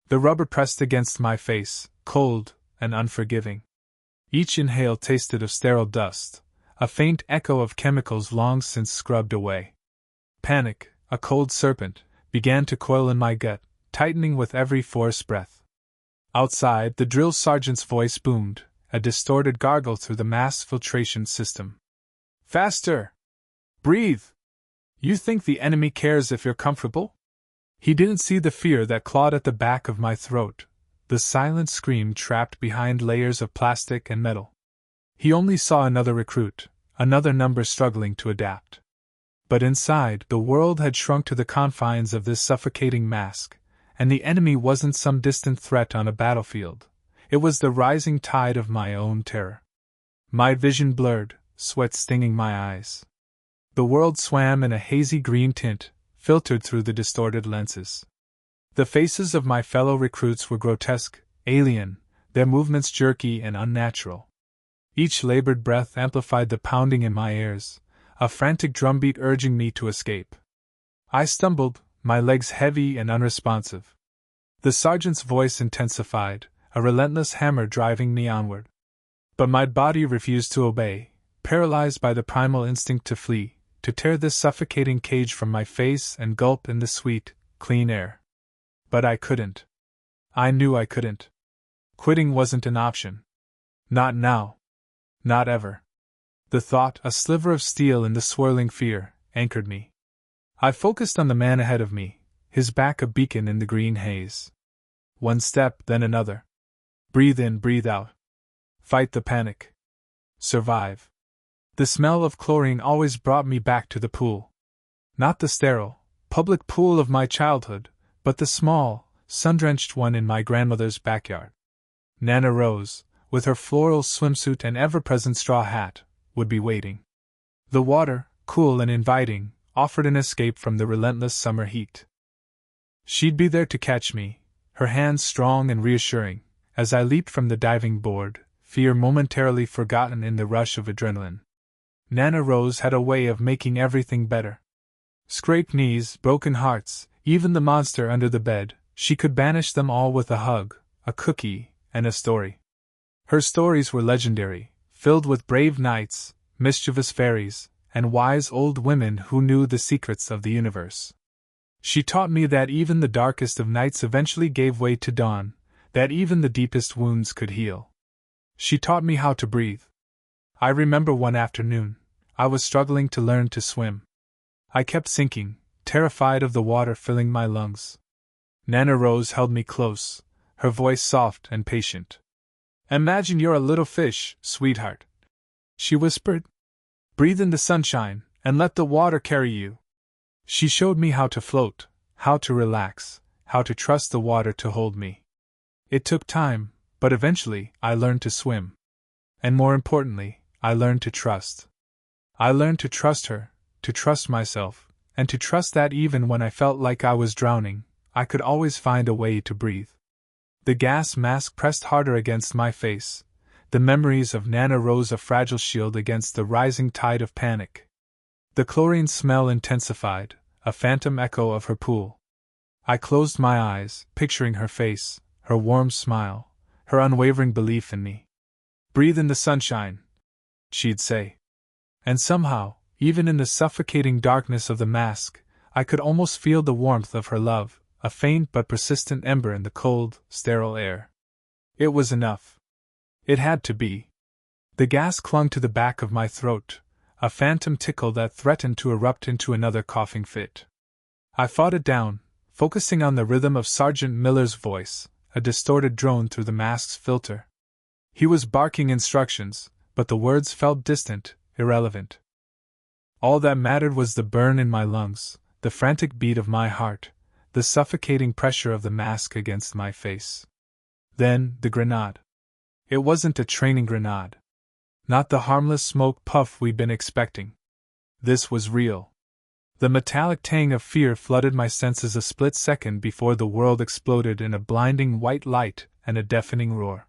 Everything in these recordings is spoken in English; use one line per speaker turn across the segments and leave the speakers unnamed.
The rubber pressed against my face, cold and unforgiving. Each inhale tasted of sterile dust, a faint echo of chemicals long since scrubbed away. Panic, a cold serpent, began to coil in my gut, tightening with every forced breath. Outside, the drill sergeant's voice boomed, a distorted gargle through the mass filtration system. Faster! Breathe! You think the enemy cares if you're comfortable? He didn't see the fear that clawed at the back of my throat, the silent scream trapped behind layers of plastic and metal. He only saw another recruit, another number struggling to adapt. But inside, the world had shrunk to the confines of this suffocating mask, and the enemy wasn't some distant threat on a battlefield. It was the rising tide of my own terror. My vision blurred, sweat stinging my eyes. The world swam in a hazy green tint, filtered through the distorted lenses. The faces of my fellow recruits were grotesque, alien, their movements jerky and unnatural. Each labored breath amplified the pounding in my ears, a frantic drumbeat urging me to escape. I stumbled, my legs heavy and unresponsive. The sergeant's voice intensified, a relentless hammer driving me onward. But my body refused to obey, paralyzed by the primal instinct to flee, to tear this suffocating cage from my face and gulp in the sweet, clean air. But I couldn't. I knew I couldn't. Quitting wasn't an option. Not now. Not ever. The thought, a sliver of steel in the swirling fear, anchored me. I focused on the man ahead of me, his back a beacon in the green haze. One step, then another. Breathe in, breathe out. Fight the panic. Survive. The smell of chlorine always brought me back to the pool. Not the sterile, public pool of my childhood, but the small, sun-drenched one in my grandmother's backyard. Nana Rose, with her floral swimsuit and ever-present straw hat, would be waiting. The water, cool and inviting, offered an escape from the relentless summer heat. She'd be there to catch me, her hands strong and reassuring, as I leaped from the diving board, fear momentarily forgotten in the rush of adrenaline. Nana Rose had a way of making everything better. Scraped knees, broken hearts, even the monster under the bed, she could banish them all with a hug, a cookie, and a story. Her stories were legendary, filled with brave knights, mischievous fairies, and wise old women who knew the secrets of the universe. She taught me that even the darkest of nights eventually gave way to dawn, that even the deepest wounds could heal. She taught me how to breathe. I remember one afternoon, I was struggling to learn to swim. I kept sinking, terrified of the water filling my lungs. Nana Rose held me close, her voice soft and patient. Imagine you're a little fish, sweetheart, she whispered. Breathe in the sunshine, and let the water carry you. She showed me how to float, how to relax, how to trust the water to hold me. It took time, but eventually I learned to swim. And more importantly, I learned to trust. I learned to trust her, to trust myself, and to trust that even when I felt like I was drowning, I could always find a way to breathe. The gas mask pressed harder against my face, the memories of Nana Rose a fragile shield against the rising tide of panic. The chlorine smell intensified, a phantom echo of her pool. I closed my eyes, picturing her face, her warm smile, her unwavering belief in me. Breathe in the sunshine, she'd say. And somehow, even in the suffocating darkness of the mask, I could almost feel the warmth of her love, a faint but persistent ember in the cold, sterile air. It was enough. It had to be. The gas clung to the back of my throat, a phantom tickle that threatened to erupt into another coughing fit. I fought it down, focusing on the rhythm of Sergeant Miller's voice, a distorted drone through the mask's filter. He was barking instructions, but the words felt distant, irrelevant. All that mattered was the burn in my lungs, the frantic beat of my heart, the suffocating pressure of the mask against my face. Then, the grenade. It wasn't a training grenade. Not the harmless smoke puff we'd been expecting. This was real. The metallic tang of fear flooded my senses a split second before the world exploded in a blinding white light and a deafening roar.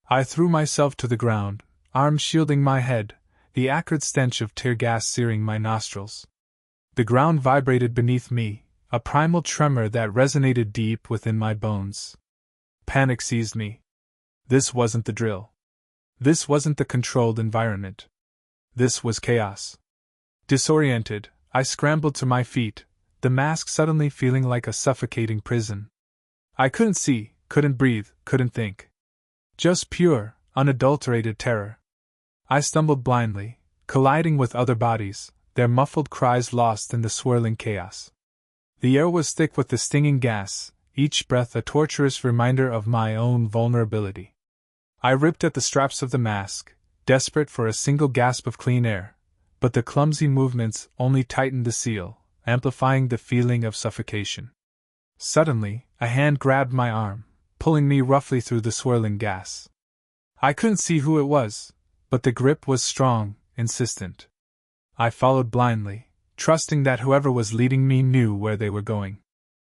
I threw myself to the ground, arms shielding my head, the acrid stench of tear gas searing my nostrils. The ground vibrated beneath me, a primal tremor that resonated deep within my bones. Panic seized me. This wasn't the drill. This wasn't the controlled environment. This was chaos. Disoriented, I scrambled to my feet, the mask suddenly feeling like a suffocating prison. I couldn't see, couldn't breathe, couldn't think. Just pure, unadulterated terror. I stumbled blindly, colliding with other bodies, their muffled cries lost in the swirling chaos. The air was thick with the stinging gas, each breath a torturous reminder of my own vulnerability. I ripped at the straps of the mask, desperate for a single gasp of clean air, but the clumsy movements only tightened the seal, amplifying the feeling of suffocation. Suddenly, a hand grabbed my arm, pulling me roughly through the swirling gas. I couldn't see who it was, but the grip was strong, insistent. I followed blindly, trusting that whoever was leading me knew where they were going.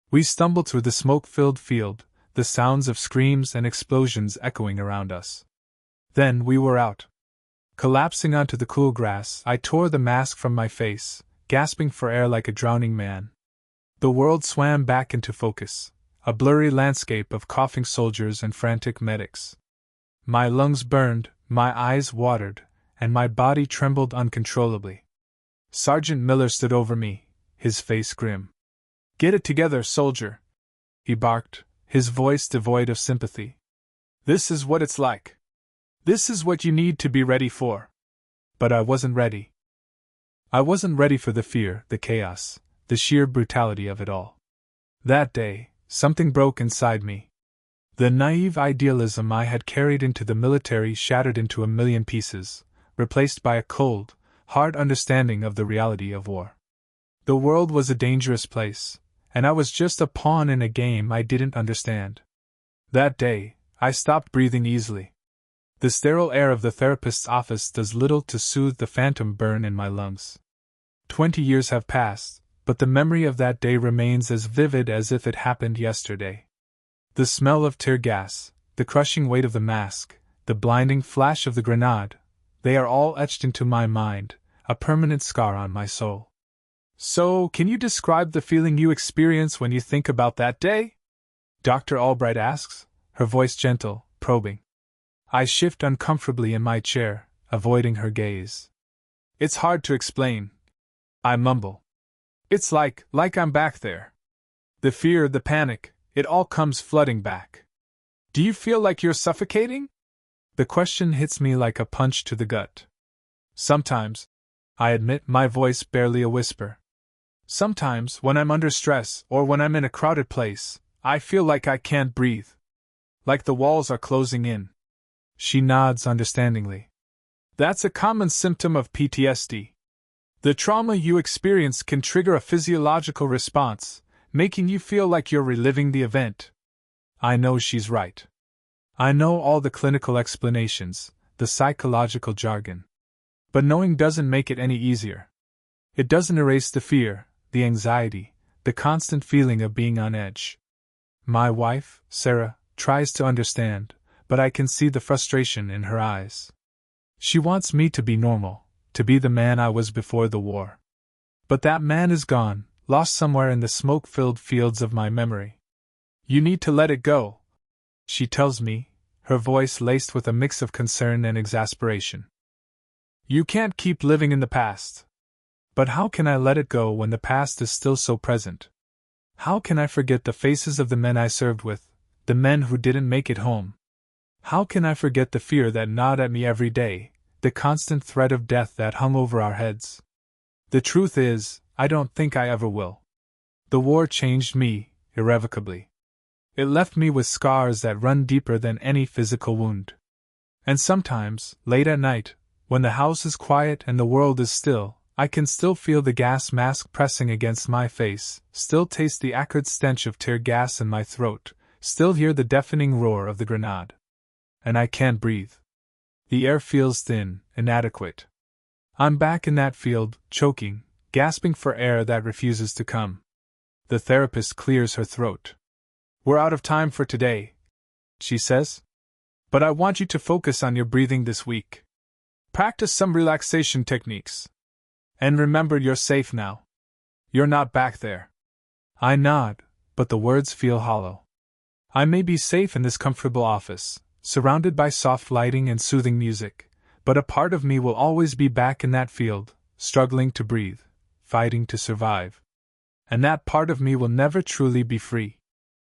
We stumbled through the smoke-filled field, the sounds of screams and explosions echoing around us. Then we were out. Collapsing onto the cool grass, I tore the mask from my face, gasping for air like a drowning man. The world swam back into focus, a blurry landscape of coughing soldiers and frantic medics. My lungs burned, my eyes watered, and my body trembled uncontrollably. Sergeant Miller stood over me, his face grim. "Get it together, soldier," he barked, his voice devoid of sympathy. "This is what it's like. This is what you need to be ready for." But I wasn't ready. I wasn't ready for the fear, the chaos, the sheer brutality of it all. That day, something broke inside me. The naive idealism I had carried into the military shattered into a million pieces, replaced by a cold, hard understanding of the reality of war. The world was a dangerous place, and I was just a pawn in a game I didn't understand. That day, I stopped breathing easily. The sterile air of the therapist's office does little to soothe the phantom burn in my lungs. 20 years have passed, but the memory of that day remains as vivid as if it happened yesterday. The smell of tear gas, the crushing weight of the mask, the blinding flash of the grenade, they are all etched into my mind, a permanent scar on my soul. "So, can you describe the feeling you experience when you think about that day?" Dr. Albright asks, her voice gentle, probing. I shift uncomfortably in my chair, avoiding her gaze. "It's hard to explain," I mumble. "It's like I'm back there. The fear, the panic, it all comes flooding back." "Do you feel like you're suffocating?" The question hits me like a punch to the gut. "Sometimes," I admit, my voice barely a whisper. "Sometimes, when I'm under stress, or when I'm in a crowded place, I feel like I can't breathe. Like the walls are closing in." She nods understandingly. "That's a common symptom of PTSD. The trauma you experience can trigger a physiological response, making you feel like you're reliving the event." I know she's right. I know all the clinical explanations, the psychological jargon. But knowing doesn't make it any easier. It doesn't erase the fear, the anxiety, the constant feeling of being on edge. My wife, Sarah, tries to understand, but I can see the frustration in her eyes. She wants me to be normal, to be the man I was before the war. But that man is gone, lost somewhere in the smoke-filled fields of my memory. "You need to let it go," she tells me, her voice laced with a mix of concern and exasperation. "You can't keep living in the past." But how can I let it go when the past is still so present? How can I forget the faces of the men I served with, the men who didn't make it home? How can I forget the fear that gnawed at me every day, the constant threat of death that hung over our heads? The truth is, I don't think I ever will. The war changed me, irrevocably. It left me with scars that run deeper than any physical wound. And sometimes, late at night, when the house is quiet and the world is still, I can still feel the gas mask pressing against my face, still taste the acrid stench of tear gas in my throat, still hear the deafening roar of the grenade. And I can't breathe. The air feels thin, inadequate. I'm back in that field, choking, gasping for air that refuses to come. The therapist clears her throat. "We're out of time for today," she says. "But I want you to focus on your breathing this week. Practice some relaxation techniques. And remember, you're safe now. You're not back there." I nod, but the words feel hollow. I may be safe in this comfortable office, surrounded by soft lighting and soothing music, but a part of me will always be back in that field, struggling to breathe, fighting to survive. And that part of me will never truly be free.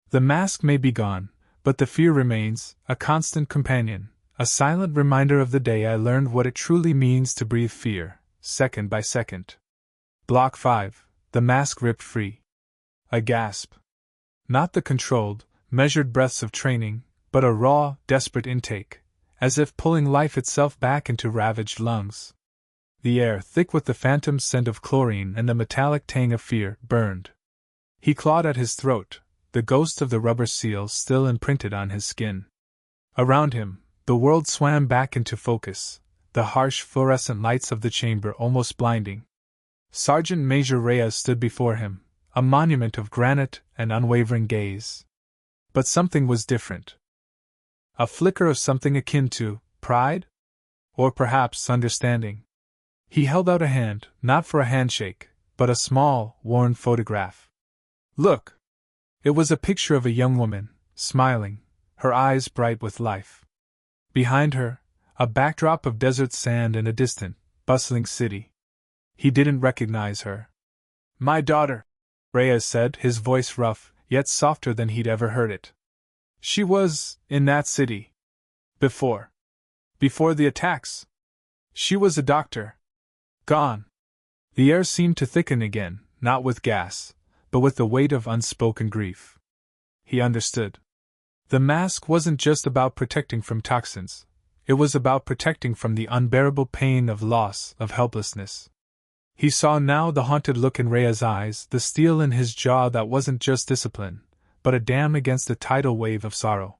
The mask may be gone, but the fear remains, a constant companion, a silent reminder of the day I learned what it truly means to breathe fear, second by second. Block 5, the mask ripped free. A gasp. Not the controlled, measured breaths of training, but a raw, desperate intake, as if pulling life itself back into ravaged lungs. The air, thick with the phantom scent of chlorine and the metallic tang of fear, burned. He clawed at his throat, the ghost of the rubber seal still imprinted on his skin. Around him, the world swam back into focus, the harsh fluorescent lights of the chamber almost blinding. Sergeant Major Reyes stood before him, a monument of granite and unwavering gaze. But something was different. A flicker of something akin to pride? Or perhaps understanding. He held out a hand, not for a handshake, but a small, worn photograph. Look! It was a picture of a young woman, smiling, her eyes bright with life. Behind her, a backdrop of desert sand and a distant, bustling city. He didn't recognize her. My daughter, Reyes said, his voice rough, yet softer than he'd ever heard it. She was in that city. Before the attacks. She was a doctor. Gone. The air seemed to thicken again, not with gas, but with the weight of unspoken grief. He understood. The mask wasn't just about protecting from toxins. It was about protecting from the unbearable pain of loss, of helplessness. He saw now the haunted look in Rhea's eyes, the steel in his jaw that wasn't just discipline, but a dam against a tidal wave of sorrow.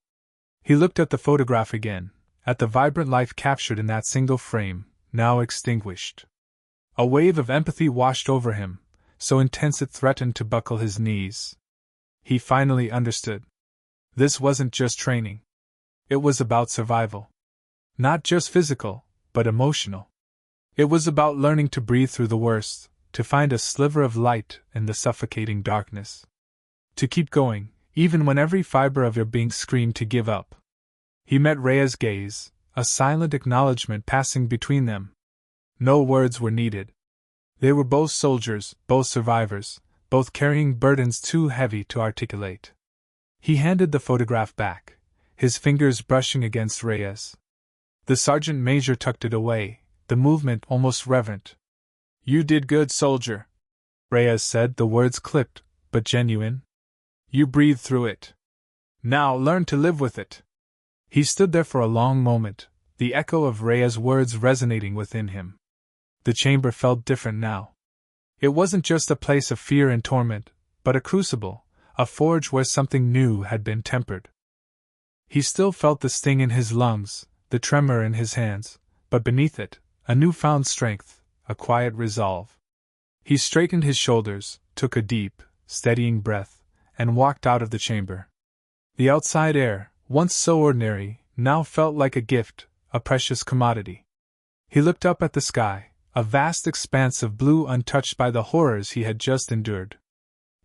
He looked at the photograph again, at the vibrant life captured in that single frame, now extinguished. A wave of empathy washed over him, so intense it threatened to buckle his knees. He finally understood. This wasn't just training. It was about survival. Not just physical, but emotional. It was about learning to breathe through the worst, to find a sliver of light in the suffocating darkness. To keep going, even when every fiber of your being screamed to give up. He met Rhea's gaze, a silent acknowledgement passing between them. No words were needed. They were both soldiers, both survivors, both carrying burdens too heavy to articulate. He handed the photograph back, his fingers brushing against Reyes. The sergeant major tucked it away, the movement almost reverent. You did good, soldier, Reyes said, the words clipped, but genuine. You breathed through it. Now learn to live with it. He stood there for a long moment, the echo of Reyes' words resonating within him. The chamber felt different now. It wasn't just a place of fear and torment, but a crucible, a forge where something new had been tempered. He still felt the sting in his lungs, the tremor in his hands, but beneath it, a newfound strength, a quiet resolve. He straightened his shoulders, took a deep, steadying breath, and walked out of the chamber. The outside air, once so ordinary, now felt like a gift, a precious commodity. He looked up at the sky, a vast expanse of blue untouched by the horrors he had just endured.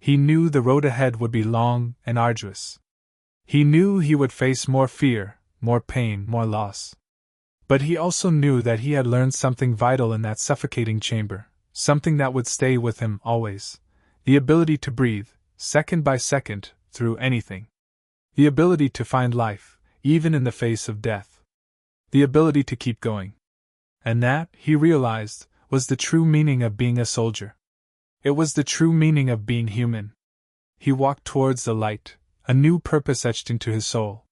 He knew the road ahead would be long and arduous. He knew he would face more fear, more pain, more loss. But he also knew that he had learned something vital in that suffocating chamber, something that would stay with him always. The ability to breathe, second by second, through anything. The ability to find life, even in the face of death. The ability to keep going. And that, he realized, was the true meaning of being a soldier. It was the true meaning of being human. He walked towards the light, a new purpose etched into his soul.